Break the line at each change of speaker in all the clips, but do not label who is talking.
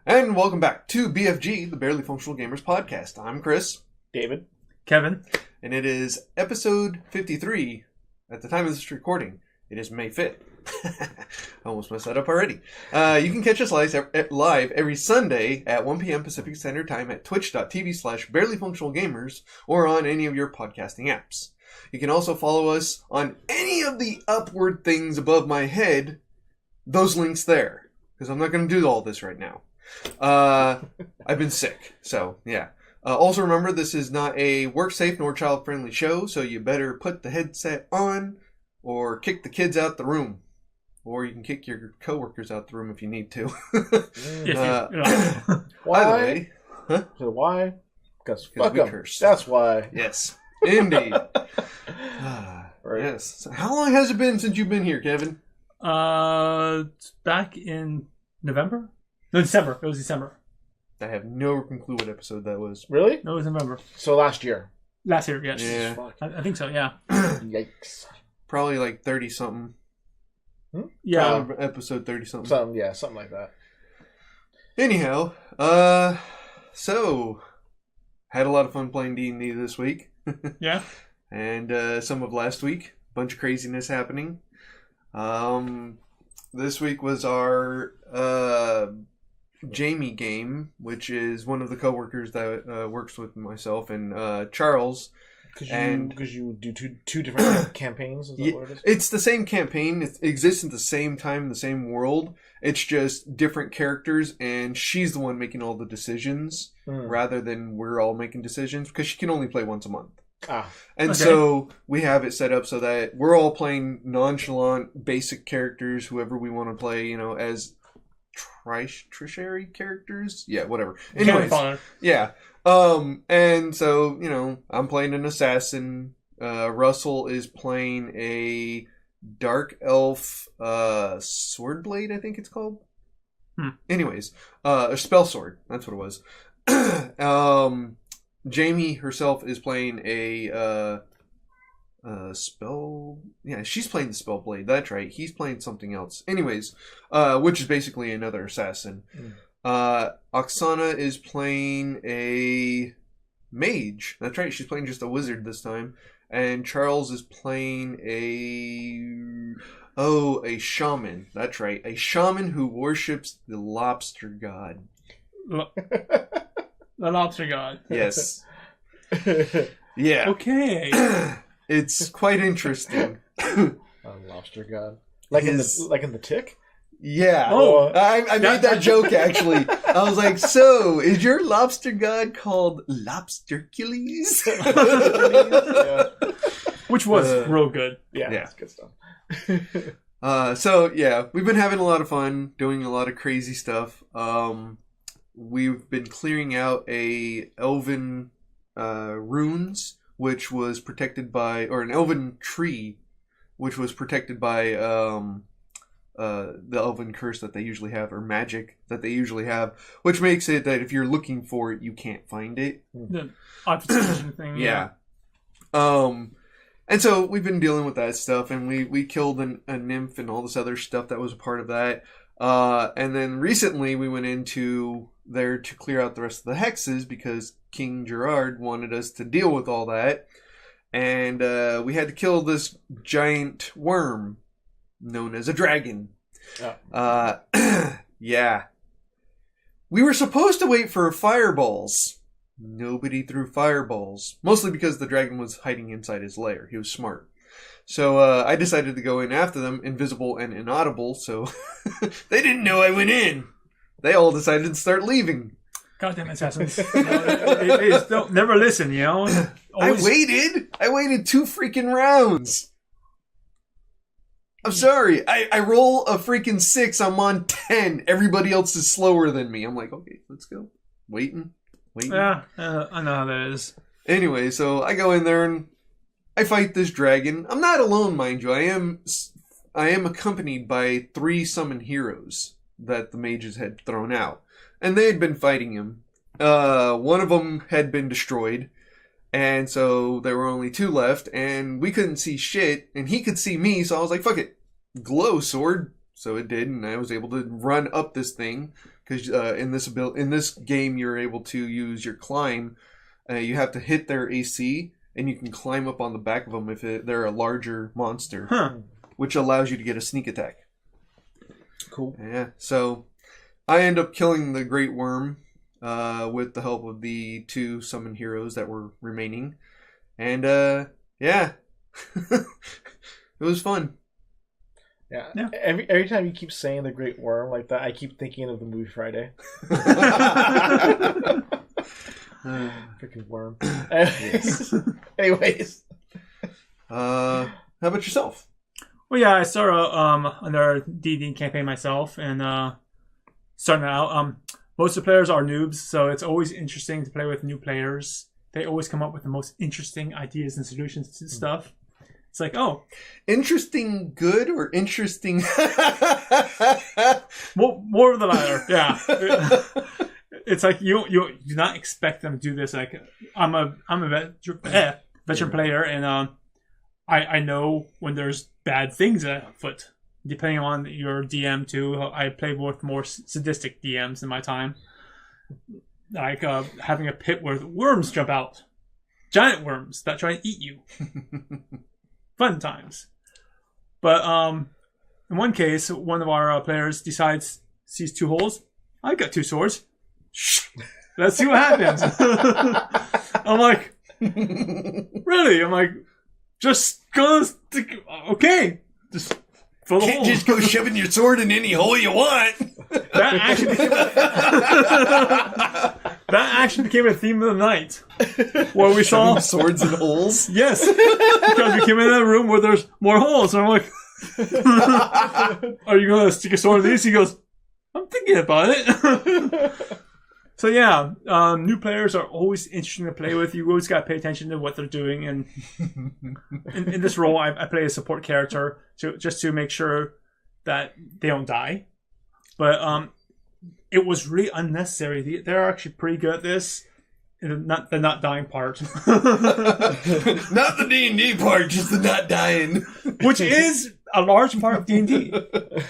And welcome back to BFG, the Barely Functional Gamers Podcast. I'm Chris.
David.
Kevin.
And it is episode 53 at the time of this recording. It is May 5th. I almost messed that up already. You can catch us live every Sunday at 1 p.m. Pacific Standard Time at twitch.tv/barelyfunctionalgamers or on any of your podcasting apps. You can also follow us on any of the upward things above my head. Those links there. Because I'm not going to do all this right now. I've been sick, so yeah. Also remember, this is not a work-safe nor child-friendly show, so you better put the headset on or kick the kids out the room. Or you can kick your coworkers out the room if you need to.
Why?
By the way,
So why? Because fuck
we
'em.
cursed.
That's why.
Yes, indeed.
Right.
Yes. So how long has it been since you've been here, Kevin?
Back in November? No, December. It was December.
I have no clue what episode that was.
Really?
No, it was November.
So last year.
Last year, yes.
Yeah.
Fuck.
I think so, yeah.
Yikes.
Probably like 30-something.
Yeah.
Episode 30-something.
Something like that.
Anyhow, so had a lot of fun playing D&D this week.
Yeah.
And some of last week. Bunch of craziness happening. This week was our Jamie game, which is one of the coworkers that works with myself and Charles.
Because you do two different campaigns? Is that what it is?
It's the same campaign. It exists at the same time in the same world. It's just different characters, and she's the one making all the decisions rather than we're all making decisions because she can only play once a month. And so we have it set up so that we're all playing nonchalant, basic characters, whoever we want to play, as tertiary characters. Yeah, whatever. Anyways, yeah. And so, I'm playing an assassin. Russell is playing a dark elf, swordblade, I think it's called. Anyways, a spell sword. That's what it was. Jamie herself is playing a spell. Yeah, she's playing the spell blade. That's right. He's playing something else. Anyways, which is basically another assassin. Oksana is playing a mage. That's right. She's playing just a wizard this time. And Charles is playing a shaman. That's right. A shaman who worships the lobster god.
The lobster god.
Yes. Yeah.
Okay.
It's quite interesting.
Lobster god. Like in the Tick?
Yeah.
Oh,
I made that joke actually. I was like, so is your lobster god called Lobstercules?
Yeah. Which was real good.
Yeah,
yeah.
That's good stuff.
So yeah, we've been having a lot of fun doing a lot of crazy stuff. We've been clearing out a elven runes, which was protected by, or an elven tree, which was protected by the elven curse that they usually have, or magic that they usually have, which makes it that if you're looking for it, you can't find it.
The obfuscation thing.
Yeah. And so we've been dealing with that stuff, and we killed a nymph and all this other stuff that was a part of that. And then recently we went into there to clear out the rest of the hexes because King Gerard wanted us to deal with all that. And we had to kill this giant worm known as a dragon.
Oh.
Yeah. We were supposed to wait for fireballs. Nobody threw fireballs. Mostly because the dragon was hiding inside his lair. He was smart. So I decided to go in after them, invisible and inaudible, so they didn't know I went in. They all decided to start leaving.
Goddamn assassins. Don't never listen, Always...
I waited 2 freaking rounds. I'm sorry. I roll a freaking 6. I'm on 10. Everybody else is slower than me. I'm like, okay, let's go. Waiting.
Yeah, I know how that is.
Anyway, so I go in there and I fight this dragon. I'm not alone, mind you. I am accompanied by 3 summon heroes that the mages had thrown out. And they had been fighting him. One of them had been destroyed. And so there were only 2 left. And we couldn't see shit. And he could see me. So I was like, fuck it. Glow sword. so it did, and I was able to run up this thing because in this game you're able to use your climb. You have to hit their AC, and you can climb up on the back of them if they're a larger monster, which allows you to get a sneak attack.
Cool.
Yeah. So I end up killing the Great Worm with the help of the 2 summon heroes that were remaining, and yeah, it was fun.
Yeah. Every time you keep saying the Great Worm like that, I keep thinking of the movie Friday. Freaking worm. Anyways.
How about yourself?
Well, yeah, I started another D&D campaign myself, and starting out, most of the players are noobs, so it's always interesting to play with new players. They always come up with the most interesting ideas and solutions to stuff. It's like, oh,
interesting, good or interesting?
more of the latter. Yeah, it's like you do not expect them to do this. Like I'm a veteran player, and I know when there's bad things afoot. Depending on your DM too, I play with more sadistic DMs in my time. Like having a pit where worms jump out, giant worms that try and eat you. Fun times. But in one case, one of our players sees 2 holes. I got 2 swords. Let's see what happens. I'm like, really? I'm like, just gonna stick. Okay, just fill the hole.
Can't just go shoving your sword in any hole you want.
That actually became a theme of the night, where we saw
swords in holes.
Yes, because we came in a room where there's more holes. And I'm like, "Are you gonna stick a sword in these?" He goes, "I'm thinking about it." So yeah, new players are always interesting to play with. You always got to pay attention to what they're doing. And in this role, I play a support character just to make sure that they don't die. But it was really unnecessary. They're actually pretty good at this. Not the not dying part.
Not the D&D part, just the not dying. Which
is a large part of D&D.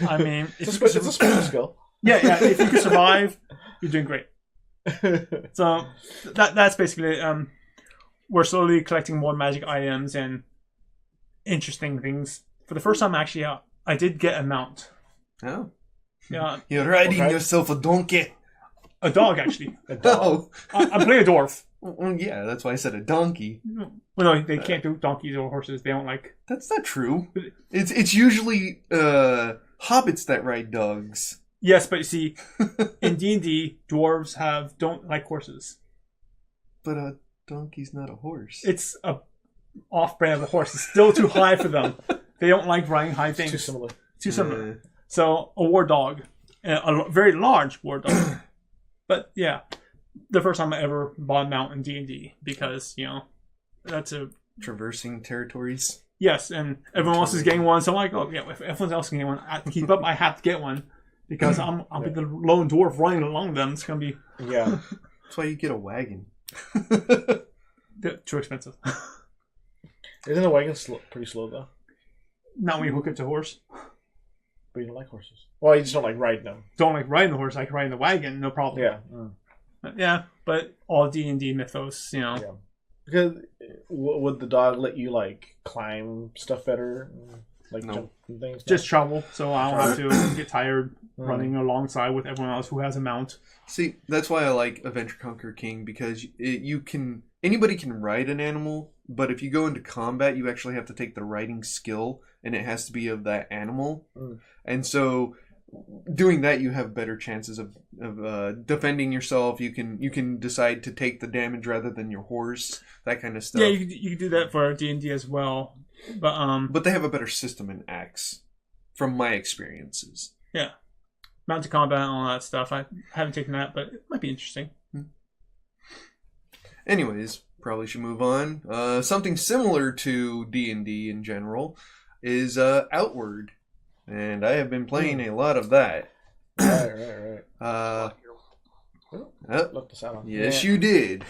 I mean,
it's a special skill.
Yeah. If you can survive, you're doing great. So that's basically we're slowly collecting more magic items and interesting things. For the first time, actually, I did get a mount.
Oh,
yeah.
You're riding yourself a donkey.
A dog, actually.
A dog.
I'm playing a dwarf.
Well, yeah, that's why I said a donkey.
Well, no, they can't do donkeys or horses. They don't like.
That's not true. It's usually hobbits that ride dogs.
Yes, but you see, in D&D, dwarves don't like horses.
But a donkey's not a horse.
It's a off-brand of a horse. It's still too high for them. They don't like riding high things. Too similar. So, a war dog. A very large war dog. But, yeah. The first time I ever bought a mount in D&D. Because, that's a...
Traversing territories.
Yes, and everyone else is getting one. So I'm like, oh, yeah, if everyone else is getting one, to keep up, I have to get one. Because I'll be the lone dwarf running along them. It's going to be...
Yeah.
That's why you get a wagon.
They're too expensive.
Isn't a wagon pretty slow, though?
Not when you hook it to a horse.
But you don't like horses. Well, you just don't like riding them.
Don't like riding the horse. I can ride in the wagon, no problem.
Yeah.
Yeah, but all D&D mythos, Yeah.
Because would the dog let you, climb stuff better? Jump and things?
Just travel, so I don't have to get tired running alongside with everyone else who has a mount.
See, that's why I like Adventure Conquer King, because anybody can ride an animal, but if you go into combat, you actually have to take the riding skill, and it has to be of that animal. And so, doing that, you have better chances of defending yourself. You can decide to take the damage rather than your horse, that kind of stuff.
Yeah, you can do that for D&D as well. But
they have a better system in Axe, from my experiences.
Yeah. Mounted combat and all that stuff. I haven't taken that, but it might be interesting.
Anyways, probably should move on. Something similar to D&D in general is Outward. And I have been playing a lot of that.
Right. Left the sound on.
Yes, you did.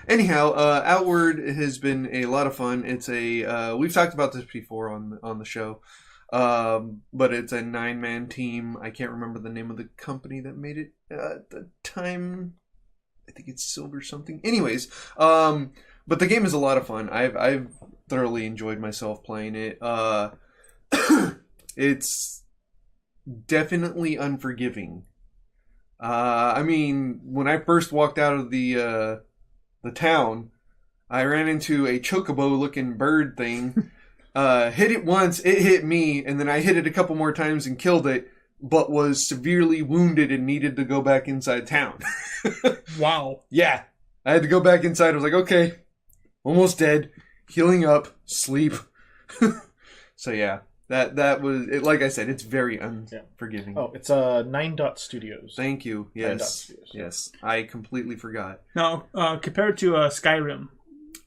Anyhow, Outward has been a lot of fun. It's we've talked about this before on the show. But it's a 9-man team. I can't remember the name of the company that made it at the time. I think it's Silver something. Anyways, but the game is a lot of fun. I've thoroughly enjoyed myself playing it. It's definitely unforgiving. I mean, when I first walked out of the town, I ran into a chocobo-looking bird thing. Hit it once, it hit me, and then I hit it a couple more times and killed it, but was severely wounded and needed to go back inside town.
Wow.
Yeah. I had to go back inside. I was like, okay, almost dead, healing up, sleep. So yeah, that was it. Like I said, it's very unforgiving.
Oh, it's 9 Dot Studios.
Thank you.
9 Dot
Yes.
Studios.
Yes. I completely forgot.
Now, compared to Skyrim.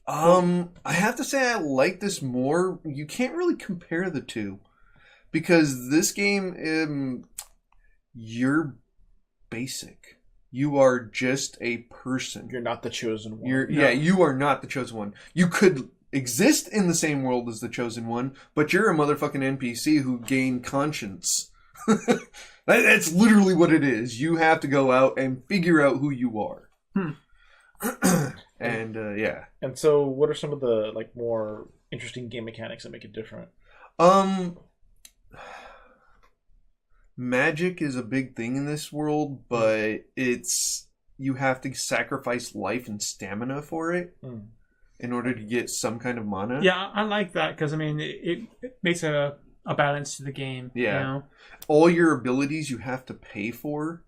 I have to say I like this more. You can't really compare the two. Because this game, you're basic. You are just a person.
You're not the chosen one.
You are not the chosen one. You could exist in the same world as the chosen one, but you're a motherfucking NPC who gained conscience. That's literally what it is. You have to go out and figure out who you are. And yeah.
And so, what are some of the more interesting game mechanics that make it different?
Magic is a big thing in this world, but you have to sacrifice life and stamina for it in order to get some kind of mana.
Yeah, I like that because I mean it makes a balance to the game.
Yeah,
you know?
All your abilities you have to pay for.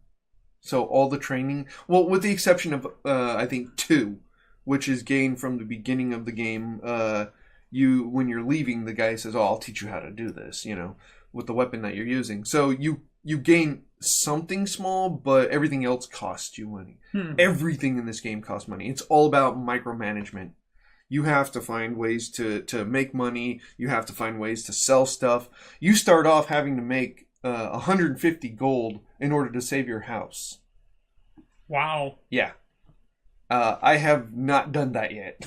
So all the training, well, with the exception of I think 2, which is gained from the beginning of the game. When you're leaving, the guy says, "Oh, I'll teach you how to do this," with the weapon that you're using. So you gain something small, but everything else costs you money. Everything in this game costs money. It's all about micromanagement. You have to find ways to make money. You have to find ways to sell stuff. You start off having to make 150 gold in order to save your house.
Wow.
Yeah. I have not done that yet.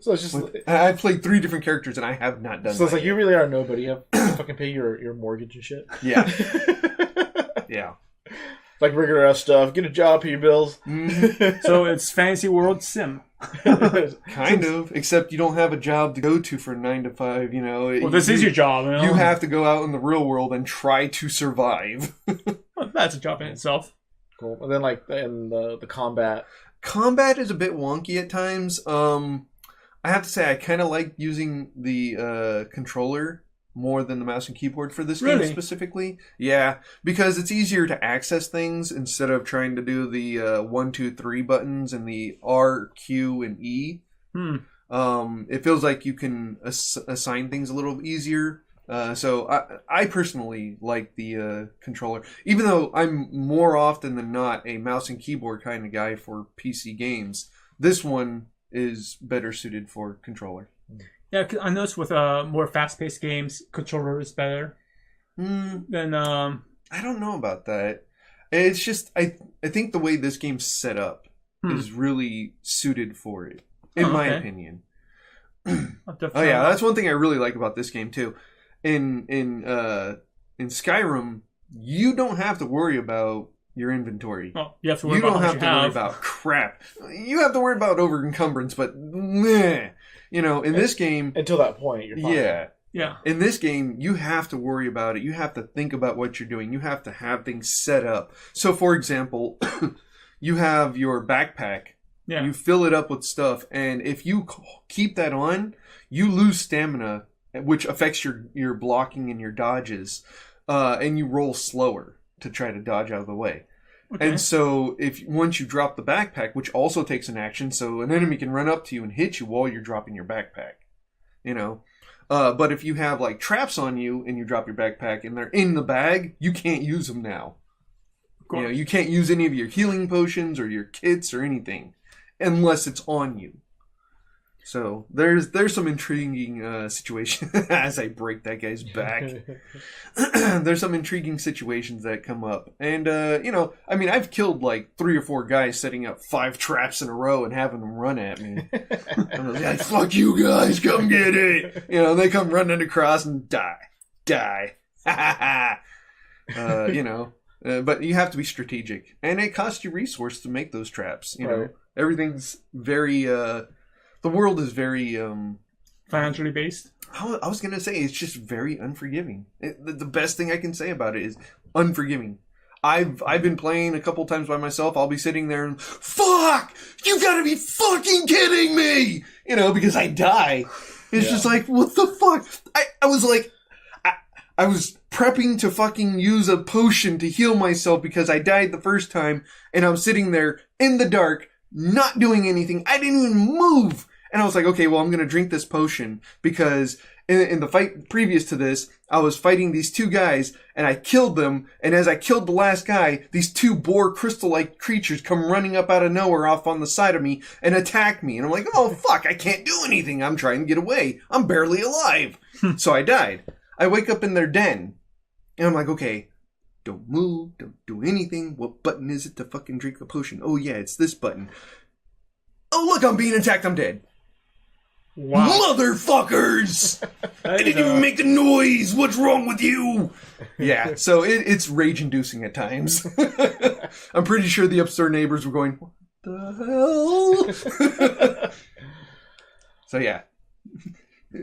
So it's just
I've played 3 different characters and I have not done that.
So it's like
yet.
You really are nobody. You have to fucking pay your mortgage and shit.
Yeah. Yeah.
Like regular ass stuff. Get a job, pay your bills.
So it's Fantasy World Sim.
Kind of, except you don't have a job to go to for 9 to 5.
Well, this is your job.
You have to go out in the real world and try to survive.
Well, that's a job in itself.
Cool. And then in the combat.
Combat is a bit wonky at times. I have to say I kind of like using the controller more than the mouse and keyboard for this game specifically. Yeah, because it's easier to access things instead of trying to do the 1, 2, 3 buttons and the R, Q, and E. It feels like you can assign things a little easier. So I personally like the controller, even though I'm more often than not a mouse and keyboard kind of guy for PC games. This one is better suited for controller.
Yeah, 'cause I noticed with more fast-paced games, controller is better than.
I don't know about that. It's just I think the way this game's set up is really suited for it, in my opinion. Oh yeah, that's one thing I really like about this game too. In Skyrim, you don't have to worry about your inventory.
Oh, you have to worry about
worry about crap. You have to worry about over encumbrance, but in this game,
until that point, you're fine.
Yeah.
In this game, you have to worry about it. You have to think about what you're doing. You have to have things set up. So, for example, you have your backpack.
Yeah.
You fill it up with stuff, and if you keep that on, you lose stamina, which affects your blocking and your dodges, and you roll slower to try to dodge out of the way. Okay. And so once you drop the backpack, which also takes an action, so an enemy can run up to you and hit you while you're dropping your backpack, but if you have traps on you and you drop your backpack and they're in the bag, you can't use them now. You can't use any of your healing potions or your kits or anything unless it's on you. So there's some intriguing situation as I break that guy's back. There's some intriguing situations that come up, and I've killed 3 or 4 guys setting up 5 traps in a row and having them run at me. I was like, "Fuck you guys, come get it!" They come running across and die. Die. You know, but you have to be strategic, and it costs you resource to make those traps. You know, everything's very. The world is very
financially based.
I was gonna say it's just very unforgiving. The best thing I can say about it is unforgiving. I've been playing a couple times by myself. I'll be sitting there and fuck, you gotta be fucking kidding me, you know, because I die. It's just like, what the fuck? I was like, I was prepping to fucking use a potion to heal myself because I died the first time, and I'm sitting there in the dark, not doing anything. I didn't even move. And I was like, okay, well, I'm going to drink this potion because in the fight previous to this, I was fighting these two guys and I killed them. And as I killed the last guy, these two boar crystal-like creatures come running up out of nowhere off on the side of me and attack me. And I'm like, oh, fuck, I can't do anything. I'm trying to get away. I'm barely alive. So I died. I wake up in their den and I'm like, okay, don't move. Don't do anything. What button is it to fucking drink a potion? Oh, yeah, it's this button. Oh, look, I'm being attacked. I'm dead. Wow. Motherfuckers! I didn't even make the noise! What's wrong with you? Yeah, so it's rage-inducing at times. I'm pretty sure the upstairs neighbors were going, what the hell? So yeah.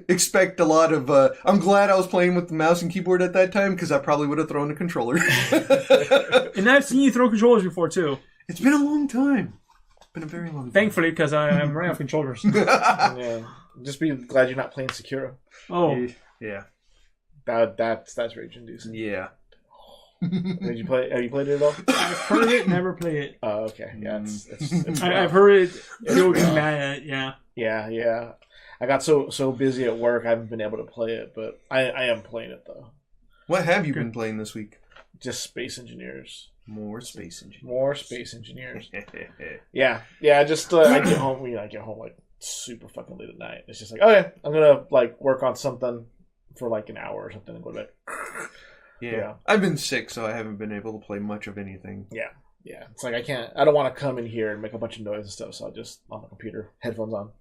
Expect a lot of... I'm glad I was playing with the mouse and keyboard at that time, because I probably would have thrown a controller.
And I've seen you throw controllers before, too.
It's been a long time. Been a very long time.
Thankfully, because I'm running off controllers.
Yeah. Just be glad you're not playing Sekiro.
Oh.
Yeah.
That's rage inducing.
Yeah.
Did you play? Have you played it at all?
I've heard it, never played it.
Oh, okay. Yeah, it's
I've heard it. People get mad at it. Yeah.
Yeah. I got so busy at work, I haven't been able to play it, but I am playing it though.
What have you been playing this week?
Just Space Engineers.
More Space Engineers.
More Space Engineers. Yeah. Just I get home. I get home like super fucking late at night. It's just like, okay, I'm gonna like work on something for like an hour or something and go to bed.
Yeah. I've been sick, so I haven't been able to play much of anything.
Yeah. It's like I don't want to come in here and make a bunch of noise and stuff, so I'll just on the computer, headphones on,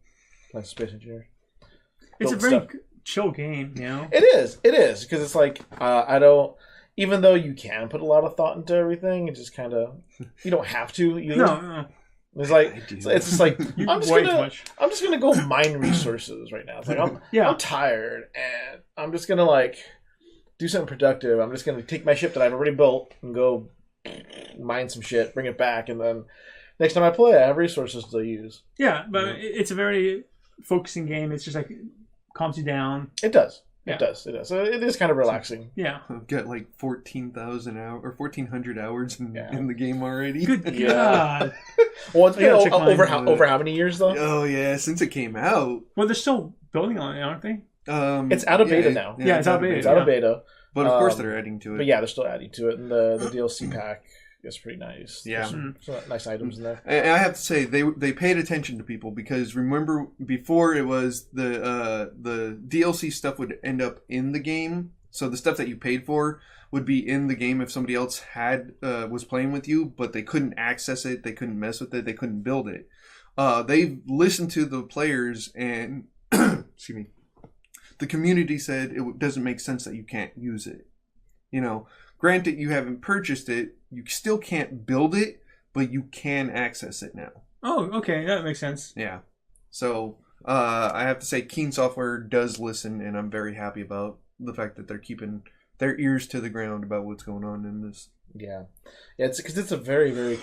play Space Engineers.
It's a very chill game, you know.
It is because it's like I don't. Even though you can put a lot of thought into everything, it just kind of you don't have to. No. It's like it's just like I'm just gonna go mine resources right now. It's like I'm tired and I'm just gonna like do something productive. I'm just gonna take my ship that I've already built and go mine some shit, bring it back, and then next time I play, I have resources to use. Yeah,
but it's a very focusing game. It's just like calms you down.
It does. Yeah. It does. So it is kind of relaxing.
Yeah.
I've got like 14,000 hours or 1,400 hours in the game already.
Good God.
Well, it's been over how many years though?
Oh yeah, since it came out.
Well, they're still building on it, aren't they?
It's out of beta now.
Yeah, it's out of beta.
It's out of beta.
But of course they're adding to it.
But yeah, they're still adding to it, and the DLC pack is pretty nice.
Yeah,
some nice items in there.
And I have to say they paid attention to people because remember before it was the DLC stuff would end up in the game, so the stuff that you paid for would be in the game if somebody else was playing with you, but they couldn't access it, they couldn't mess with it, they couldn't build it. They listened to the players and excuse me, the community said it doesn't make sense that you can't use it. You know, granted you haven't purchased it, you still can't build it, but you can access it now.
Oh, okay, that makes sense.
Yeah. So I have to say Keen Software does listen, and I'm very happy about the fact that they're keeping their ears to the ground about what's going on in this.
Yeah, it's because it's a very, very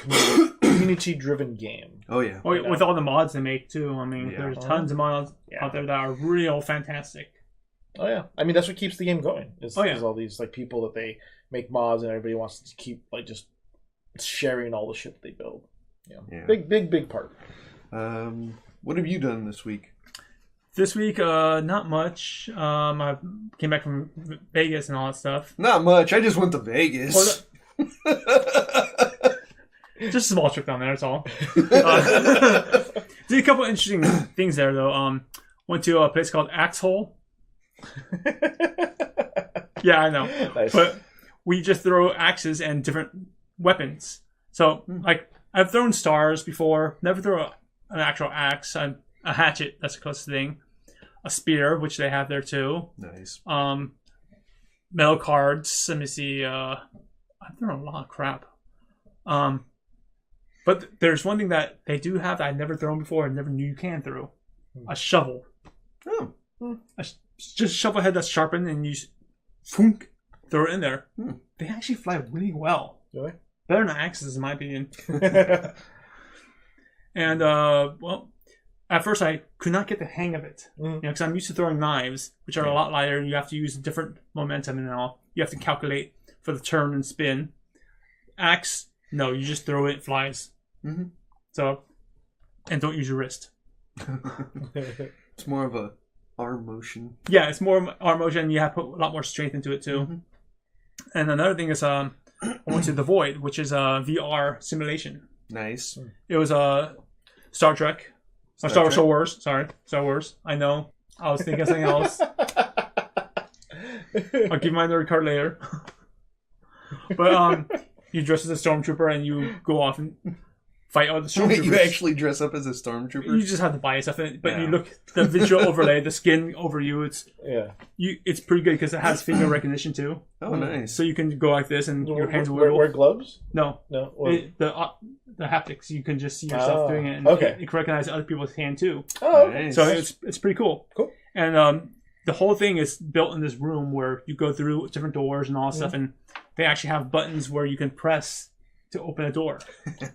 community-driven game.
Oh yeah.
Oh, with all the mods they make too. I mean, there's tons of mods out there that are real fantastic.
Oh yeah, I mean that's what keeps the game going. Is all these like people that they make mods and everybody wants to keep like just sharing all the shit that they build. Yeah. Big part.
What have you done this week?
This week, not much. I came back from Vegas and all that stuff.
Not much. I just went to Vegas.
Just a small trip down there, that's all. Did a couple interesting things there, though. Went to a place called Axe Hole. Yeah, I know. Nice. But we just throw axes and different weapons. So, like, I've thrown stars before. Never throw an actual axe. A hatchet, that's the closest thing. A spear, which they have there too.
Nice.
metal cards. Let me see. I've thrown a lot of crap. But there's one thing that they do have that I've never thrown before and never knew you can throw. A shovel.
Oh.
Just a shovel head that's sharpened and you throw it in there. They actually fly really well.
Really?
Better than axes, in my opinion. And, well, at first I could not get the hang of it. Because I'm used to throwing knives, which are a lot lighter, and you have to use a different momentum and all. You have to calculate for the turn and spin. Axe, no, you just throw it, it flies. So, and don't use your wrist.
It's more of a arm motion.
Yeah, it's more arm motion, and you have to put a lot more strength into it too. And another thing is, I went to The Void, which is a VR simulation.
Nice.
It was Star Trek. Star Wars. Sorry. Star Wars. I know. I was thinking of something else. I'll give my nerd card later. But you dress as a stormtrooper and you go off and fight other stormtroopers.
You actually dress up as a stormtrooper?
You just have to buy stuff, but you look the visual overlay, the skin over you. It's pretty good because it has finger recognition too.
Oh, nice!
So you can go like this and your hands will
wear gloves.
No. The haptics. You can just see yourself doing it, and it can recognize other people's hand too.
Oh, nice.
So it's pretty cool.
Cool.
And the whole thing is built in this room where you go through different doors and all stuff, and they actually have buttons where you can press to open a door.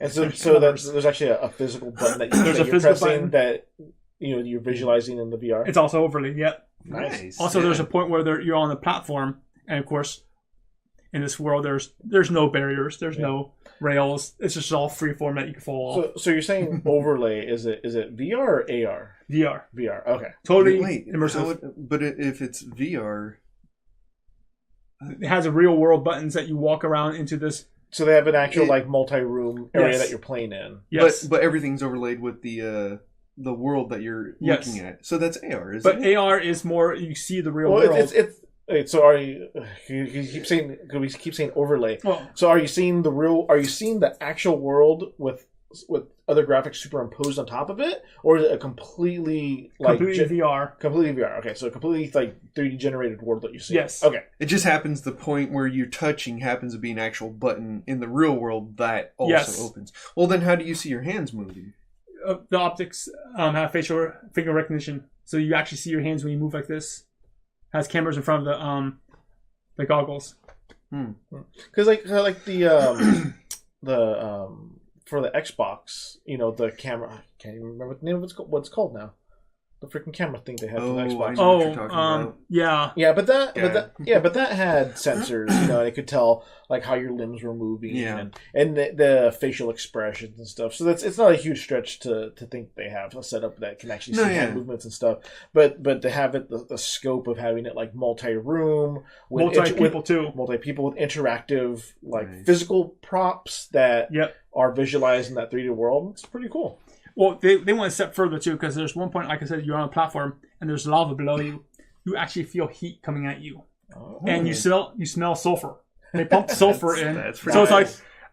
And
so there's actually a physical button that you're pressing that you're visualizing in the VR.
It's also overlay. Yeah.
Nice.
Also, there's a point where you're on the platform, and of course, in this world, there's no barriers, there's no rails. It's just all free form that you can fall off.
So you're saying overlay? Is it VR or AR?
VR.
VR. Okay.
Totally immersive.
But if it's VR,
it has a real world buttons that you walk around into this.
So they have an actual multi-room area that you're playing in.
Yes.
But everything's overlaid with the world that you're looking at. So that's AR, isn't it?
But AR is more you see the real world.
So are you keep saying? We keep saying overlay.
Well,
so are you seeing the real? Are you seeing the actual world with other graphics superimposed on top of it, or is it a completely
VR?
Completely VR. Okay, so completely 3D generated world that you see.
Yes.
Okay.
It just happens the point where you're touching happens to be an actual button in the real world that also opens. Well, then how do you see your hands moving?
The optics have facial finger recognition, so you actually see your hands when you move like this. Has cameras in front of the goggles.
Because the for the Xbox, the camera. I can't even remember what the name of what it's called now. The freaking camera thing they had for the Xbox.
I know what you're talking about.
Yeah.
But that had sensors, and it could tell how your limbs were moving, and the facial expressions and stuff. So it's not a huge stretch to think they have a setup that can actually see hand movements and stuff. But to have it the scope of having it multi-room,
multi-people too,
multi-people with interactive physical props that are visualized in that 3D world, it's pretty cool.
Well, they went a step further too, because there's one point, like I said, you're on a platform and there's lava below you. You actually feel heat coming at you, and you smell sulfur. They pump sulfur in,
that's
so it's like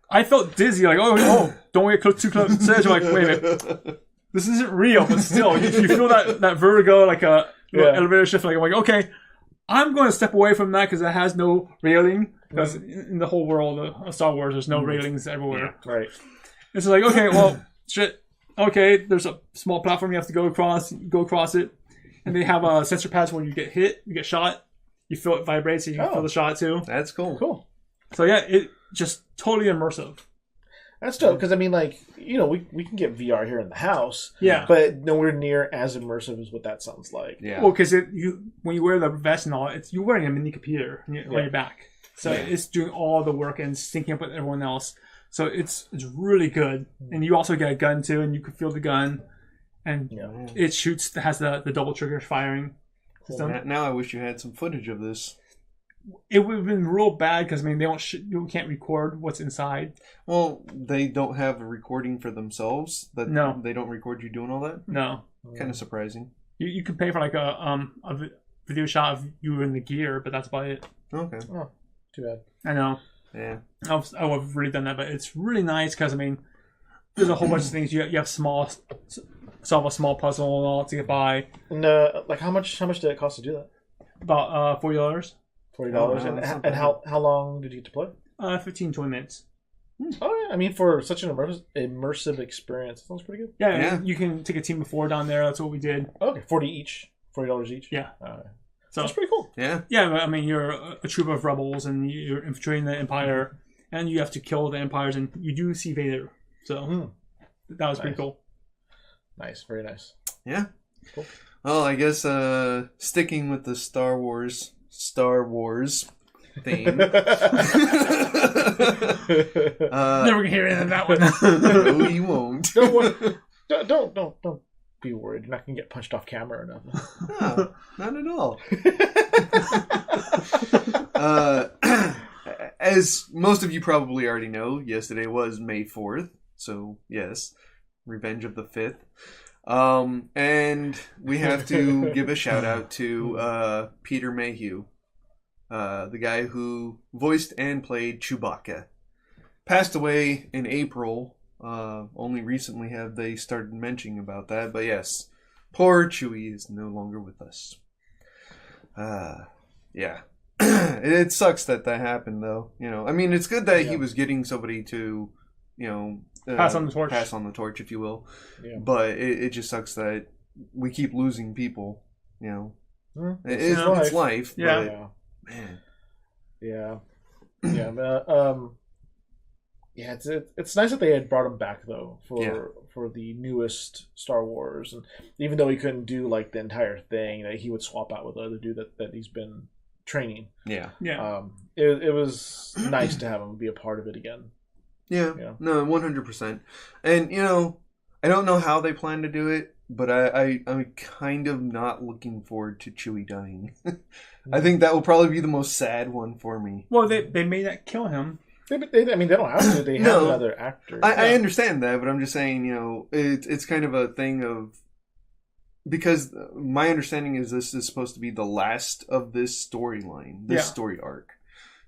I felt dizzy. Oh, don't get too close to the edge. I'm like, wait a minute, this isn't real, but still, you feel that vertigo, like a elevator shift. I'm like, okay, I'm going to step away from that because it has no railing. Because in the whole world of Star Wars, there's no railings everywhere.
Yeah, right.
It's like, okay, well, shit. Okay, there's a small platform you have to go across. You go across it, and they have a sensor pads when you get hit, you get shot. You feel it vibrate, so you can feel the shot too.
That's cool.
Cool.
So yeah, it just totally immersive.
That's dope because we can get VR here in the house, but nowhere near as immersive as what that sounds like.
Yeah. Well, because when you wear the vest and all, you're wearing a mini computer on your back, so it's doing all the work and syncing up with everyone else. So it's really good, and you also get a gun too, and you can feel the gun, and it shoots. It has the double trigger firing system.
Now I wish you had some footage of this.
It would have been real bad because they don't. You can't record what's inside.
Well, they don't have a recording for themselves.
No,
they don't record you doing all that.
No,
kind of surprising.
You can pay for a video shot of you in the gear, but that's about it.
Okay.
Oh, too bad.
I know.
Yeah,
I would have really done that, but it's really nice because there's a whole bunch of things you have solve a small puzzle and all to get by.
And how much did it cost to do that?
About $40.
$40. And how long did you get to play?
15, 20 minutes.
Oh, yeah. I mean, for such an immersive experience, it sounds pretty good.
Yeah, you can take a team of 4 down there. That's what we did.
Okay, $40 each. $40 each?
Yeah.
So that's pretty cool.
Yeah.
Yeah, I mean, you're a troop of rebels, and you're infiltrating the Empire, and you have to kill the Empires, and you do see Vader. So that was pretty cool.
Nice. Very nice.
Yeah.
Cool.
Well, I guess sticking with the Star Wars theme.
Never gonna hear anything of that one.
No, you won't.
Don't be worried. You're not gonna get punched off camera or nothing.
No, not at all. As most of you probably already know, yesterday was May 4th. So, yes, Revenge of the 5th. And we have to give a shout out to Peter Mayhew, the guy who voiced and played Chewbacca. Passed away in April. Only recently have they started mentioning about that. But yes, poor Chewie is no longer with us. Yeah. It sucks that happened, though. You know, I mean, it's good that he was getting somebody to, you know,
pass on the torch.
Pass on the torch, if you will.
Yeah.
But it just sucks that we keep losing people. You know,
it's
life.
Yeah.
But, man.
Yeah. Yeah. It's nice that they had brought him back though for the newest Star Wars, and even though he couldn't do like the entire thing, that he would swap out with the other dude that he's been training.
Yeah.
It was nice to have him be a part of it again.
Yeah. No, 100%. And you know, I don't know how they plan to do it, but I'm kind of not looking forward to Chewie dying. I think that will probably be the most sad one for me.
Well, they may not kill him.
I mean, they don't have to. They have another actor.
I understand that, but I'm just saying, you know, it's kind of a thing of, because my understanding is this is supposed to be the last of this storyline, this story arc.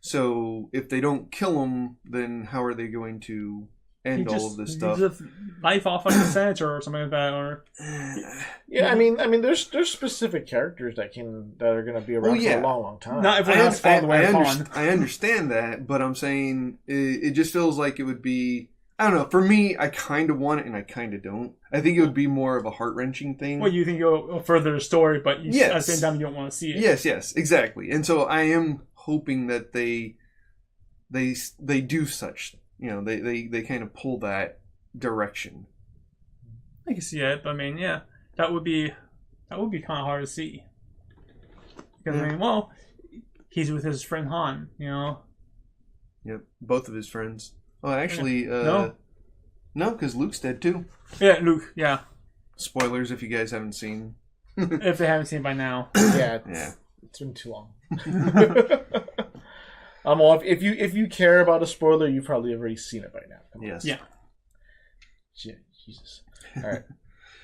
So if they don't kill him, then how are they going to end all of this stuff?
Life off like the senator or something like that, or
I mean, there's specific characters that are going to be around for a long time.
Not everyone has to follow the way upon.
I understand that, but I'm saying it just feels like it would be. I don't know. For me, I kind of want it, and I kind of don't. I think it would be more of a heart-wrending thing.
Well, you think you'll further the story, but at the same time, you don't want to see it.
Yes, exactly. And so I am hoping that they do such. You know, they kind of pull that direction.
I can see it, but I mean, that would be kind of hard to see. Because I mean, well, he's with his friend Han, you know.
Yep, both of his friends. Oh, actually, no, because Luke's dead too.
Yeah, Luke. Yeah.
Spoilers if you guys haven't seen.
If they haven't seen it by now.
It's been too long. Well, if you care about a spoiler, you've probably already seen it by now.
Yes.
Yeah.
Jesus. All right.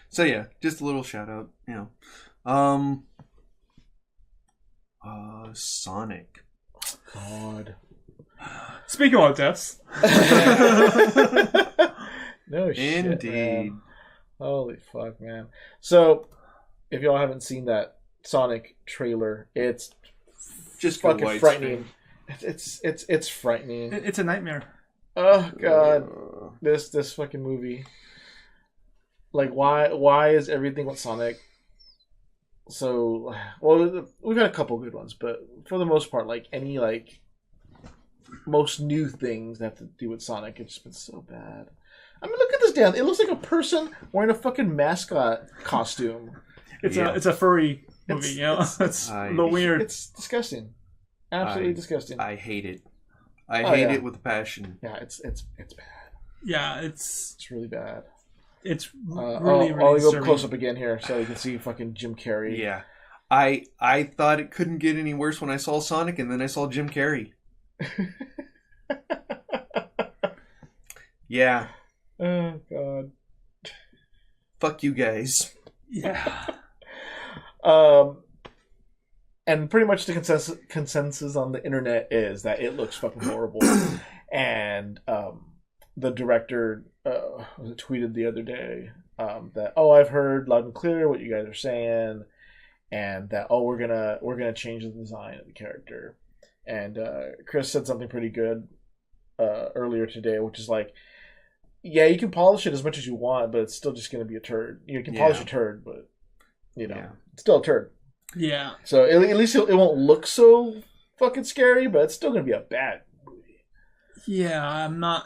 So yeah, just a little shout out. You know. Sonic.
God.
Speaking of deaths.
No shit.
Indeed.
Man. Holy fuck, man. So, if y'all haven't seen that Sonic trailer, it's
just
fucking frightening. It's frightening.
It's a nightmare.
Oh god, this fucking movie. Like, why is everything with Sonic so? Well, we've had a couple good ones, but for the most part, like any most new things that have to do with Sonic, it's been so bad. I mean, look at this damn. It looks like a person wearing a fucking mascot costume.
It's a furry movie, you know. It's a little weird.
It's disgusting. Absolutely disgusting.
I hate it. I hate it with a passion.
Yeah, it's bad.
Yeah, it's
really bad.
It's
really I'll go close up again here so you can see fucking Jim Carrey.
Yeah, I thought it couldn't get any worse when I saw Sonic, and then I saw Jim Carrey. Yeah.
Oh god.
Fuck you guys.
Yeah.
And pretty much the consensus on the internet is that it looks fucking horrible. And the director tweeted the other day that I've heard loud and clear what you guys are saying, and that we're gonna change the design of the character. And Chris said something pretty good earlier today, which is like, yeah, you can polish it as much as you want, but it's still just going to be a turd. You can polish a turd, but it's still a turd.
Yeah.
So at least it won't look so fucking scary, but it's still going to be a bad movie.
Yeah, I'm not.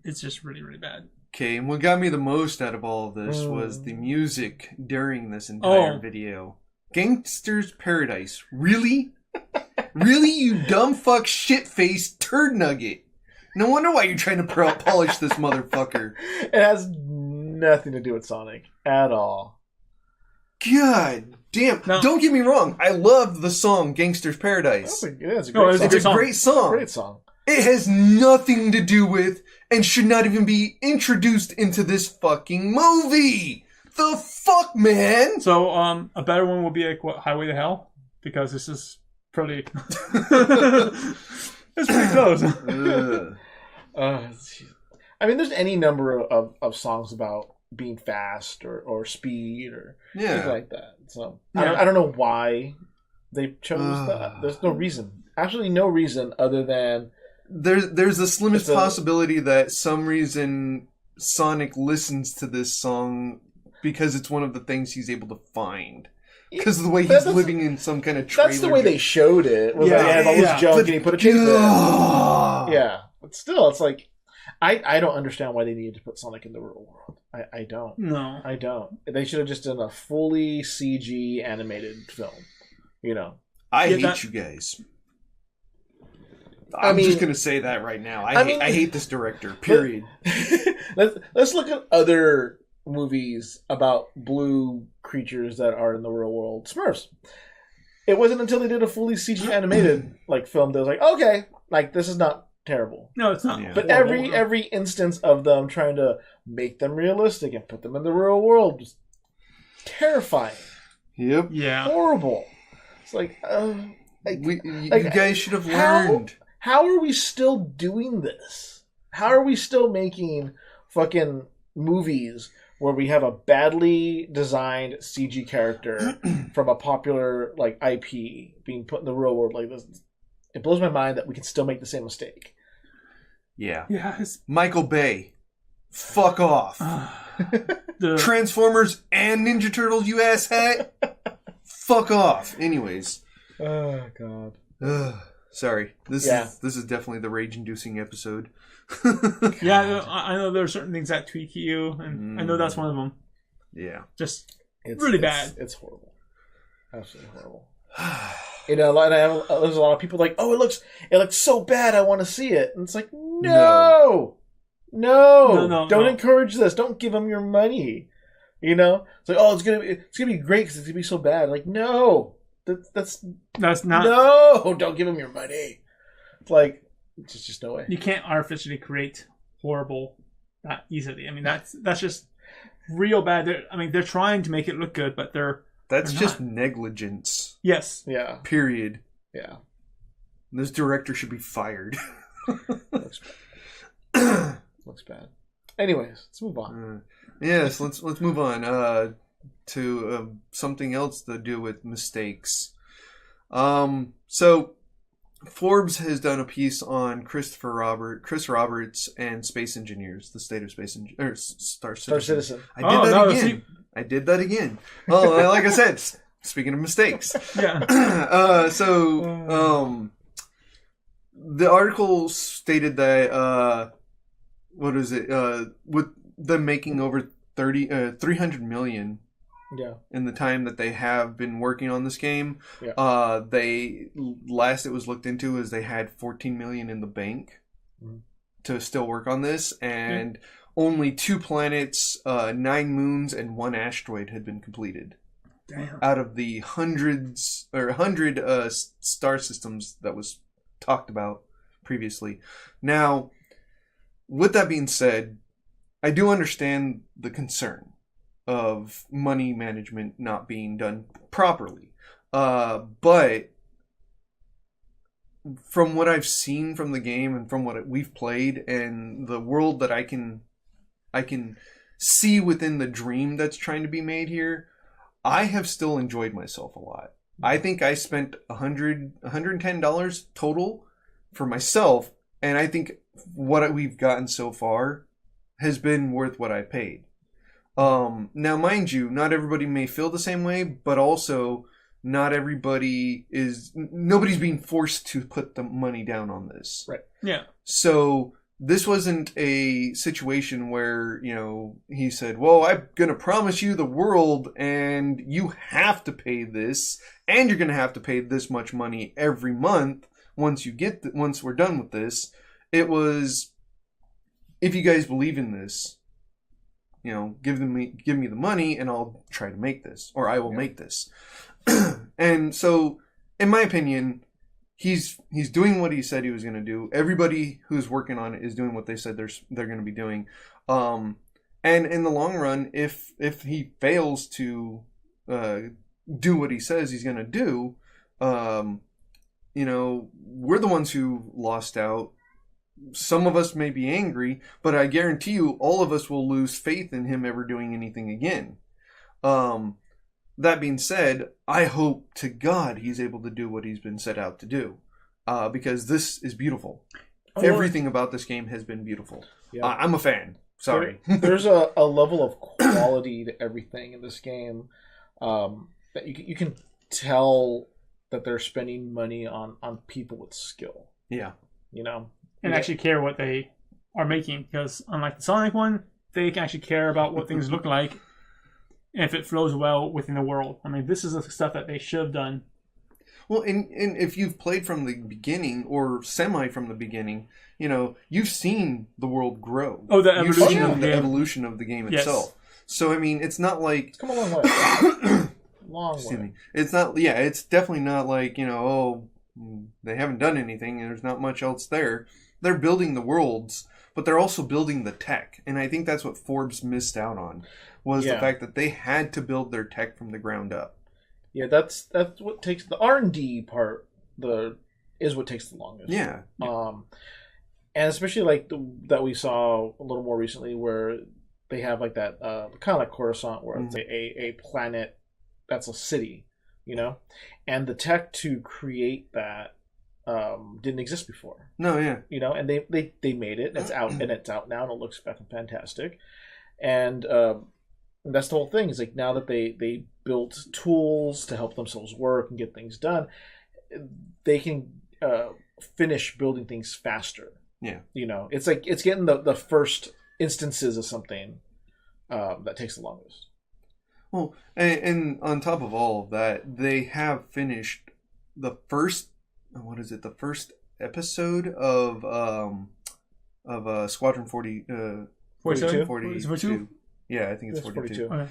It's just really, really bad.
Okay, and what got me the most out of all of this was the music during this entire video. Gangster's Paradise. Really? Really, you dumb fuck shit-faced turd nugget? No wonder why you're trying to polish this motherfucker.
It has nothing to do with Sonic at all.
God damn. No. Don't get me wrong. I love the song Gangster's Paradise.
It's a
great song.
Great song.
It has nothing to do with and should not even be introduced into this fucking movie. The fuck, man?
So, a better one would be like, what, Highway to Hell? Because this is pretty... it's pretty close.
I mean, there's any number of songs about being fast or speed or things like that. So, I don't know why they chose that. There's no reason. Absolutely no reason other than...
There's the slimmest possibility that some reason Sonic listens to this song because it's one of the things he's able to find. Because of the way he's living in some kind of trailer.
That's the way they showed it. Where they had all this junk and he put a chain in. Yeah. But still, it's like, I don't understand why they needed to put Sonic in the real world. I don't.
No.
I don't. They should have just done a fully CG animated film.
I hate you guys. I'm just going to say that right now. I hate this director, period.
Let's look at other movies about blue creatures that are in the real world. Smurfs. It wasn't until they did a fully CG animated film that was like, okay, this is not terrible.
No, it's not.
Yeah. But every instance of them trying to make them realistic and put them in the real world was terrifying.
Yep.
Yeah.
Horrible. It's like,
you guys should have learned.
How are we still doing this? How are we still making fucking movies where we have a badly designed CG character from a popular IP being put in the real world like this? It blows my mind that we can still make the same mistake.
Yeah.
Yes.
Michael Bay. Fuck off. Transformers and Ninja Turtles, you asshat. Fuck off. Anyways.
Oh, God.
Sorry. This is definitely the rage-inducing episode.
Yeah, I know there are certain things that tweak you, and I know that's one of them.
Yeah.
It's really bad.
It's horrible. Absolutely horrible. There's a lot of people like, oh, it looks so bad, I want to see it. And it's like, no. Don't encourage this. Don't give them your money. It's like, oh, it's gonna be great because it's gonna be so bad. Like, no. That's not. No, don't give him your money. It's like, it's just no way.
You can't artificially create horrible that easily. I mean, that's just real bad. They're trying to make it look good, but
that's just negligence.
Yes.
Yeah.
Period.
Yeah.
This director should be fired.
Looks bad. Looks bad. Anyways, let's move on.
Yes, let's move on. To something else to do with mistakes. So Forbes has done a piece on Chris Roberts and space engineers, the state of space Star Citizen. I did that again. Oh, like I said, speaking of mistakes.
Yeah.
So the article stated that what is it? With them making over 300 million.
Yeah.
In the time that they have been working on this game, they last it was looked into is they had 14 million in the bank to still work on this, and only 2 planets, 9 moons, and 1 asteroid had been completed.
Damn.
Out of the 100 star systems that was talked about previously. Now, with that being said, I do understand the concern of money management not being done properly. But from what I've seen from the game and from what we've played and the world that I can see within the dream that's trying to be made here, I have still enjoyed myself a lot. I think I spent $110 total for myself, and I think what we've gotten so far has been worth what I paid. Now, mind you, not everybody may feel the same way, but also not everybody nobody's being forced to put the money down on this.
Right.
Yeah.
So this wasn't a situation where, he said, well, I'm going to promise you the world and you have to pay this and you're going to have to pay this much money every month once we're done with this. It was, if you guys believe in this, give me the money and I'll try to make this, or I will make this. And so, in my opinion, he's doing what he said he was going to do. Everybody who's working on it is doing what they said they're going to be doing. And in the long run, if he fails to do what he says he's going to do, we're the ones who lost out. Some of us may be angry, but I guarantee you all of us will lose faith in him ever doing anything again. That being said, I hope to God he's able to do what he's been set out to do, because this is beautiful. Everything about this game has been beautiful. Yeah. I'm a fan. Sorry.
There's a level of quality to everything in this game that you can tell that they're spending money on people with skill.
Yeah.
And actually care what they are making, because unlike the Sonic one, they can actually care about what things look like and if it flows well within the world. I mean, this is the stuff that they should have done.
Well, and if you've played from the beginning or semi from the beginning, you've seen the world grow.
Oh, the evolution of the game.
Evolution of the game itself. So I mean, it's not like
it's come a long way.
Excuse me. It's not. Yeah, it's definitely not like they haven't done anything and there's not much else there. They're building the worlds, but they're also building the tech. And I think that's what Forbes missed out on, was the fact that they had to build their tech from the ground up.
Yeah, that's what takes the R&D part is what takes the longest.
Yeah.
And especially that we saw a little more recently, where they have like that kind of like Coruscant, where it's a planet that's a city, and the tech to create that didn't exist before.
No, yeah.
And they made it. It's out and it's out now, and it looks fantastic. And that's the whole thing. Is like now that they built tools to help themselves work and get things done, they can finish building things faster.
Yeah.
It's like it's getting the first instances of something that takes the longest.
Well, and on top of all of that, they have finished the first. What is it? The first episode of Squadron 42.
42?
Yeah, I think it's 42.
Okay.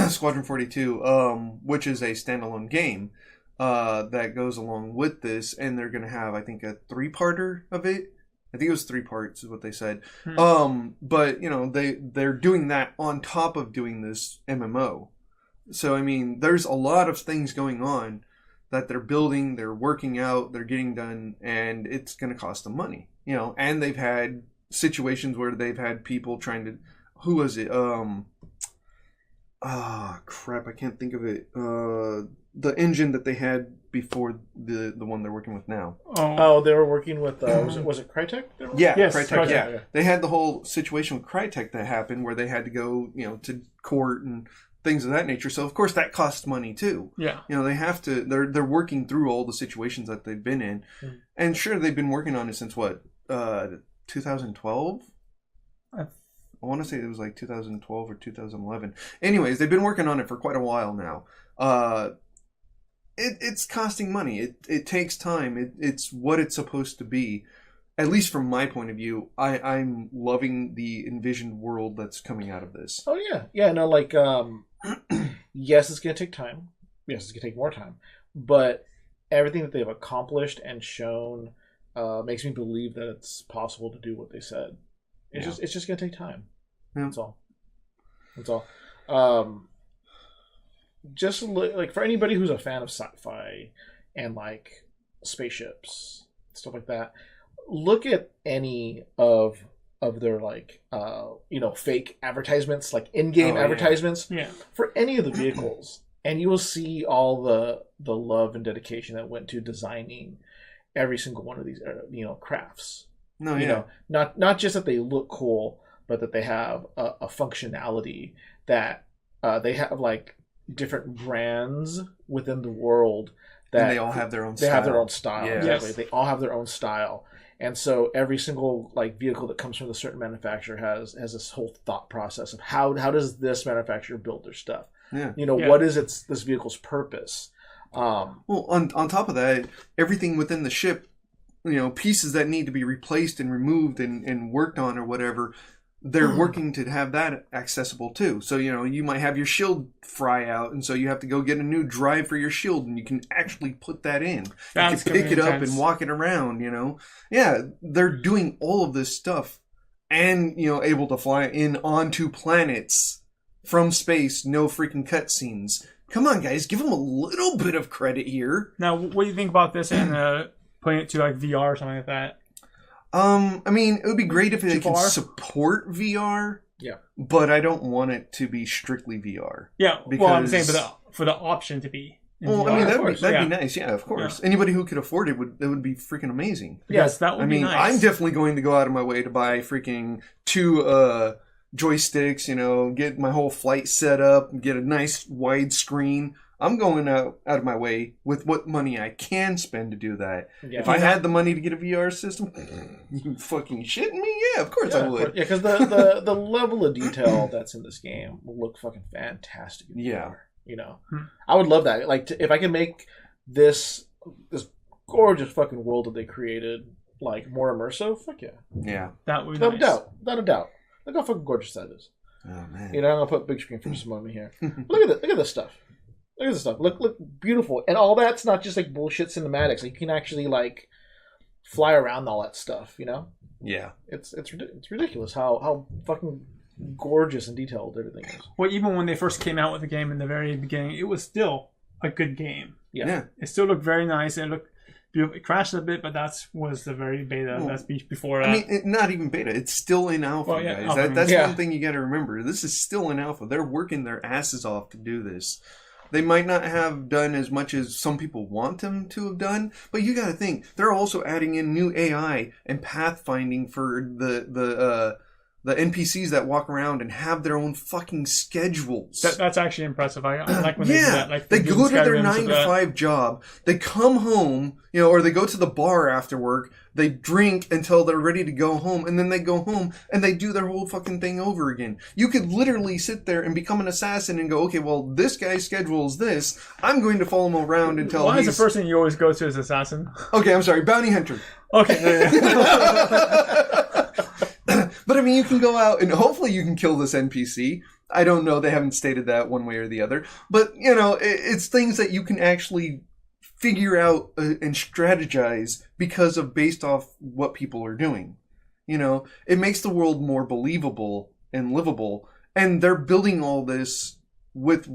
Squadron 42, which is a standalone game that goes along with this, and they're going to have, I think, a 3-parter of it. I think it was 3 parts is what they said. But they're doing that on top of doing this MMO. So I mean, there's a lot of things going on that they're building, they're working out, they're getting done, and it's going to cost them money. And they've had situations where they've had people trying to, who was it? Crap, I can't think of it. The engine that they had before the one they're working with now.
Oh, they were working with was it Crytek?
Yeah,
yes,
Crytek. Yeah, they had the whole situation with Crytek that happened where they had to go, to court and things of that nature. So of course that costs money too.
Yeah,
they have to. They're working through all the situations that they've been in, and sure, they've been working on it since what 2012. I want to say it was like 2012 or 2011. Anyways, they've been working on it for quite a while now. It's costing money. It takes time. It's what it's supposed to be. At least from my point of view, I'm loving the envisioned world that's coming out of this.
Oh yeah, yeah. No, like yes, it's gonna take time. Yes, it's gonna take more time. But everything that they've accomplished and shown makes me believe that it's possible to do what they said. It's just gonna take time.
Yeah.
That's all. Just like for anybody who's a fan of sci-fi and like spaceships, stuff like that, look at any of their like fake advertisements, like in-game advertisements.
Yeah.
For any of the vehicles, and you will see all the love and dedication that went to designing every single one of these crafts.
No,
you know, not just that they look cool, but that they have a functionality that they have like different brands within the world that
and they all have their own.
They have their own style.
Yeah.
Exactly.
Yes.
They all have their own style, and so every single like vehicle that comes from a certain manufacturer has this whole thought process of how does this manufacturer build their stuff.
Yeah.
You know, what is this vehicle's purpose?
Well, on top of that, everything within the ship, you know, pieces that need to be replaced and removed and worked on or whatever, they're working to have that accessible too. So, you know, you might have your shield fry out, and so you have to go get a new drive for your shield, and you can actually put that in.
That's
you can pick it up and walk it around, you know. Yeah, they're doing all of this stuff and, you know, able to fly in onto planets from space, no freaking cutscenes. Come on, guys, give them a little bit of credit here.
Now, what do you think about this and putting it to like VR or something like that?
I mean, it would be great if it could
far?
support VR.
Yeah.
But I don't want it to be strictly VR.
Yeah,
because...
well, I'm saying for the option to be.
Well,
VR,
I mean,
that'd
that'd be nice. Yeah, of course. Yeah. Anybody who could afford it would be freaking amazing.
Yes, that would be nice.
I'm definitely going to go out of my way to buy freaking 2 joysticks, you know, get my whole flight set up, get a nice wide screen. I'm going out of my way with what money I can spend to do that. Yeah. If I had the money to get a VR system, you fucking shitting me? Yeah, of course I would.
Yeah, because the level of detail that's in this game will look fucking fantastic in VR. You know, I would love that. Like, if I can make this gorgeous fucking world that they created like more immersive, fuck yeah.
Yeah,
that would be nice. Without a doubt. Look how fucking gorgeous that is.
Oh man.
You know, I'm gonna put big screen for just a moment here. Look at this stuff. Look at this stuff. Look beautiful. And all that's not just like bullshit cinematics. Like, you can actually like fly around all that stuff, you know?
Yeah.
It's ridiculous how fucking gorgeous and detailed everything is.
Well, even when they first came out with the game in the very beginning, it was still a good game.
Yeah.
It still looked very nice. It looked beautiful. It crashed a bit, but that was the very beta. That's before that.
I mean, not even beta. It's still in alpha, guys.
Alpha,
that's one thing you got to remember. This is still in alpha. They're working their asses off to do this. They might not have done as much as some people want them to have done, but you got to think they're also adding in new AI and pathfinding for the NPCs that walk around and have their own fucking schedules.
That's actually impressive. I like when they do that. Like,
they go to their 9 to 5 job, they come home, you know, or they go to the bar after work, they drink until they're ready to go home, and then they go home and they do their whole fucking thing over again. You could literally sit there and become an assassin and go, okay, well, this guy's schedule is this. I'm going to follow him around until
Why is the first thing you always go to as assassin?
Okay, I'm sorry, bounty hunter.
Okay.
But I mean, you can go out and hopefully you can kill this NPC. I don't know. They haven't stated that one way or the other. But, you know, it's things that you can actually figure out and strategize because of based off what people are doing. You know, it makes the world more believable and livable. And they're building all this with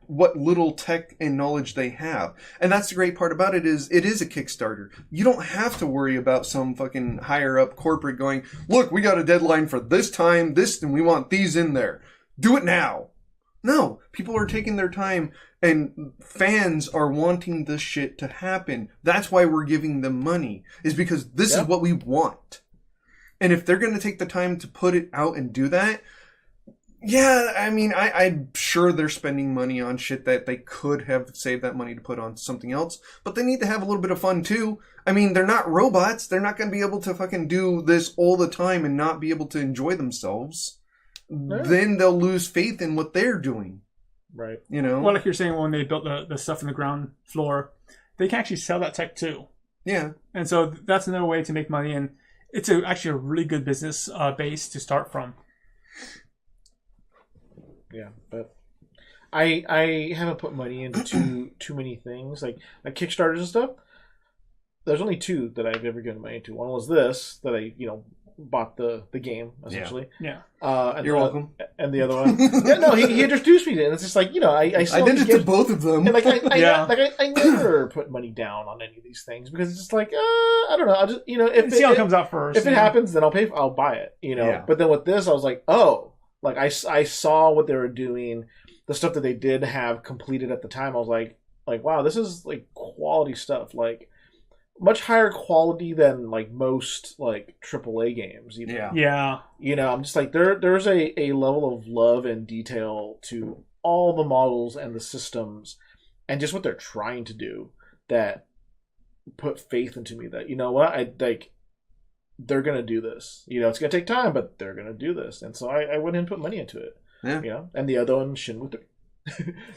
what little tech and knowledge they have. And that's the great part about it is a Kickstarter. You don't have to worry about some fucking higher up corporate going, look, we got a deadline for this time, this, and we want these in there. Do it now. No, people are taking their time and fans are wanting this shit to happen. That's why we're giving them money, is because this is what we want. And if they're going to take the time to put it out and do that, yeah, I mean, I'm sure they're spending money on shit that they could have saved that money to put on something else, but they need to have a little bit of fun too. I mean, they're not robots. They're not going to be able to fucking do this all the time and not be able to enjoy themselves. Yeah. Then they'll lose faith in what they're doing.
Right.
You know?
Well, like you're saying, when they built the stuff in the ground floor, they can actually sell that tech too.
Yeah.
And so that's another way to make money, and it's actually a really good business base to start from.
Yeah, but I haven't put money into too many things like Kickstarters and stuff. There's only 2 that I've ever given money to. One was this that I bought the game essentially.
Yeah.
You're welcome.
And the other one, he introduced me to it. And it's just like I
did it to both of them.
And I never put money down on any of these things because it's just like I don't know. I'll just if
see how it comes out first.
If it happens, then I'll buy it. But then with this, I was like, oh. Like I saw what they were doing, the stuff that they did have completed at the time, I was like wow, this is like quality stuff, like much higher quality than like most like AAA games. Even.
Yeah.
You know, I'm just like there's a level of love and detail to all the models and the systems and just what they're trying to do that put faith into me that, you know what, I like they're gonna do this. You know, it's gonna take time, but they're gonna do this. And so I went and put money into it.
Yeah.
You know, and the other one, Shenmue 3.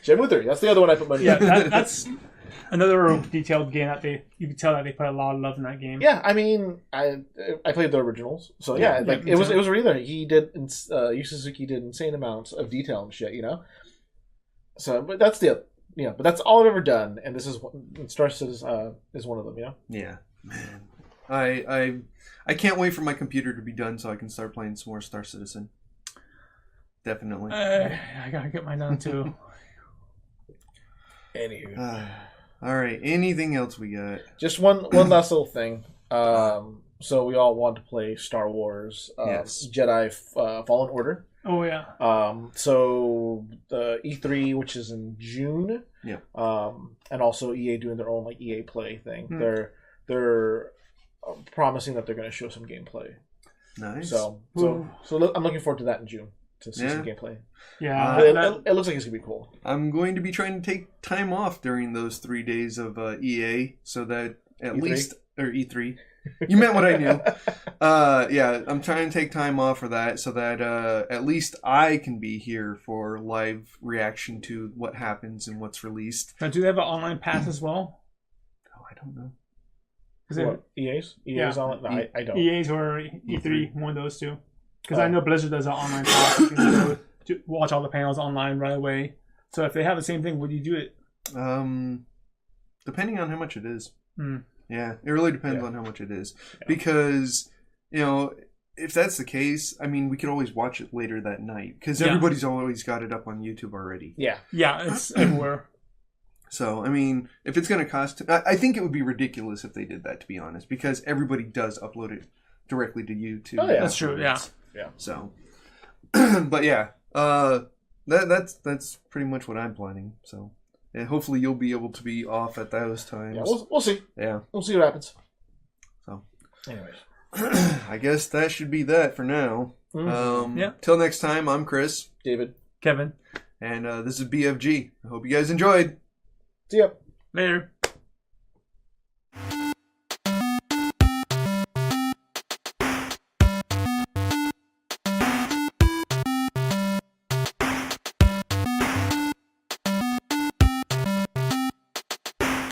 Shenmue 3. That's the other one I put money into.
Yeah, that's another detailed game that you can tell that they put a lot of love in that game.
Yeah, I mean, I played the originals, so yeah, like it was really there. He did Yu Suzuki did insane amounts of detail and shit, you know. So, but that's but that's all I've ever done, and this is Star Citizen is one of them, you know.
Yeah, man, I can't wait for my computer to be done so I can start playing some more Star Citizen. Definitely.
I gotta get mine done too.
Anywho.
All right. Anything else we got?
Just one last little thing. So we all want to play Star Wars Jedi Fallen Order.
Oh yeah.
So the E3, which is in June.
Yeah.
And also EA doing their own like EA Play thing. They're promising that they're going to show some gameplay.
Nice.
So I'm looking forward to that in June to see some gameplay.
Yeah,
it looks like it's gonna be cool.
I'm going to be trying to take time off during those 3 days of EA, so that at
E3?
least E3. You meant what I knew. Yeah, I'm trying to take time off for that, so that at least I can be here for live reaction to what happens and what's released.
Now, do they have an online pass as well?
Oh, I don't know.
What, EA's? EA's on? No, I don't.
EA's or E3, one of those two. Because I know Blizzard does an online pass. You can go to watch all the panels online right away. So if they have the same thing, would you do it?
Depending on how much it is. Yeah, it really depends on how much it is. Yeah. Because, you know, if that's the case, I mean, we could always watch it later that night. Because everybody's always got it up on YouTube already.
Yeah.
Yeah, it's everywhere.
So, I mean, if it's going to cost... I think it would be ridiculous if they did that, to be honest. Because everybody does upload it directly to YouTube.
Oh, yeah.
That's true, yeah.
So, but yeah, that's pretty much what I'm planning. So, and hopefully you'll be able to be off at those times.
Yeah, we'll see.
Yeah,
we'll see what happens.
So,
anyways,
I guess that should be that for now. Till next time, I'm Chris,
David,
Kevin,
and this is BFG. I hope you guys enjoyed.
See ya
later.